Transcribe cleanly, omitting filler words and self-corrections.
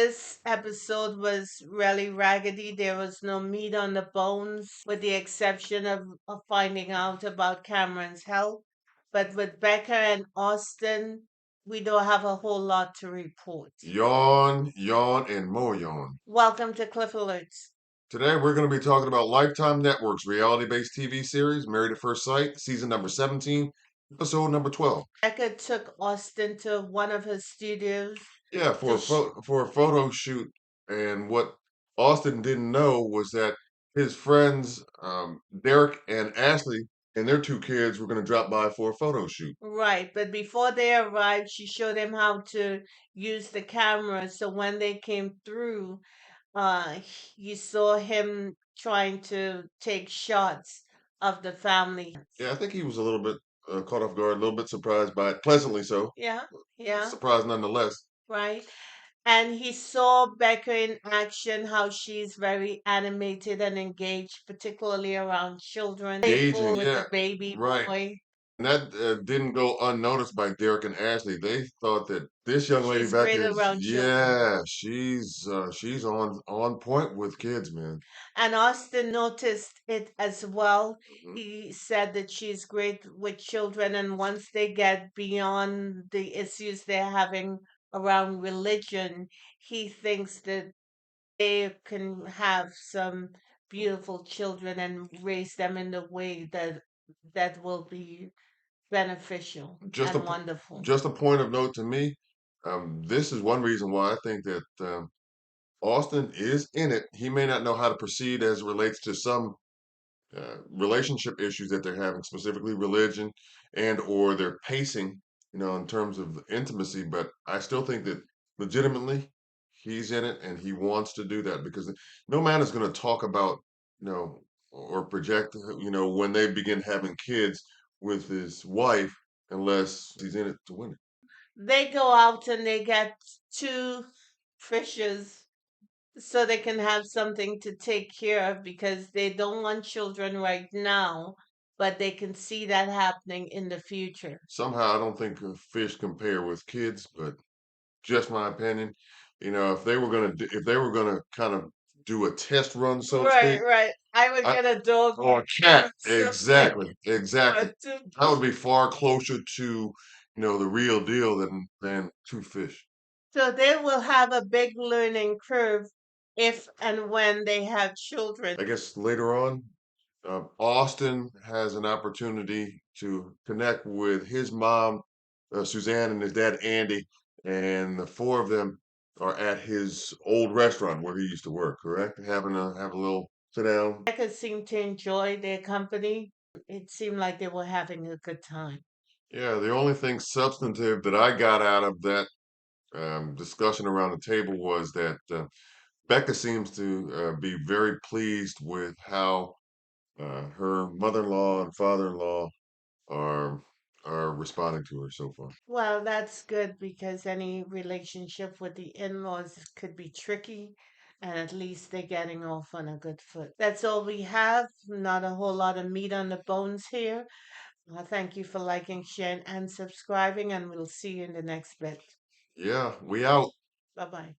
This episode was really raggedy. There was no meat on the bones, with the exception of finding out about Cameron's health. But with Becca and Austin, we don't have a whole lot to report. Yawn, yawn, and more yawn. Welcome to Cliff Alerts. Today we're going to be talking about Lifetime Network's reality-based TV series, Married at First Sight, season number 17, episode number 12. Becca took Austin to one of her studios Yeah, to for a photo shoot, and what Austin didn't know was that his friends Derek and Ashley and their two kids were going to drop by for a photo shoot. Right, but before they arrived, she showed him how to use the camera. So when they came through, uh, you saw him trying to take shots of the family. Yeah, I think he was a little bit caught off guard, a little bit surprised by it, pleasantly so. Yeah, yeah, Surprised nonetheless. right. And he saw Becca in action, how she's very animated and engaged, particularly around children. Playful Engaging, with yeah, the baby right. boy. And that didn't go unnoticed by Derek and Ashley. They thought that this young lady She's back great is, around children. yeah, she's on point with kids, man. And Austin noticed it as well. Mhm. He said that she's great with children, and once they get beyond the issues they're having around religion, he thinks that they can have some beautiful children and raise them in the way that will be beneficial Just a and po- wonderful. just a point of note to me. This is one reason why I think that Austin is in it. He may not know how to proceed as it relates to some relationship issues that they're having, specifically religion and or their pacing, in terms of intimacy. But I still think that legitimately he's in it and he wants to do that because no man is going to talk about, or project, when they begin having kids with his wife unless he's in it to win it. They go out and they get two fishes so they can have something to take care of because they don't want children right now, but they can see that happening in the future. Somehow I don't think fish compare with kids, but just my opinion. If they were gonna kind of do a test run, so to Right, speak, right. I would I, get a dog or a cat, or something. exactly, exactly. Or two. That would be far closer to, the real deal than two fish. So they will have a big learning curve if and when they have children. I guess later on, Austin has an opportunity to connect with his mom, Suzanne, and his dad, Andy, and the four of them are at his old restaurant where he used to work. Correct? Have a little sit down. Becca seemed to enjoy their company. It seemed like they were having a good time. Yeah, the only thing substantive that I got out of that discussion around the table was that Becca seems to be very pleased with how her mother-in-law and father-in-law are are responding to her so far. Well, that's good because any relationship with the in-laws could be tricky, and at least they're getting off on a good foot. That's all we have. Not a whole lot of meat on the bones here. Thank you for liking, sharing, and subscribing, and we'll see you in the next bit. Yeah, we out. Bye bye.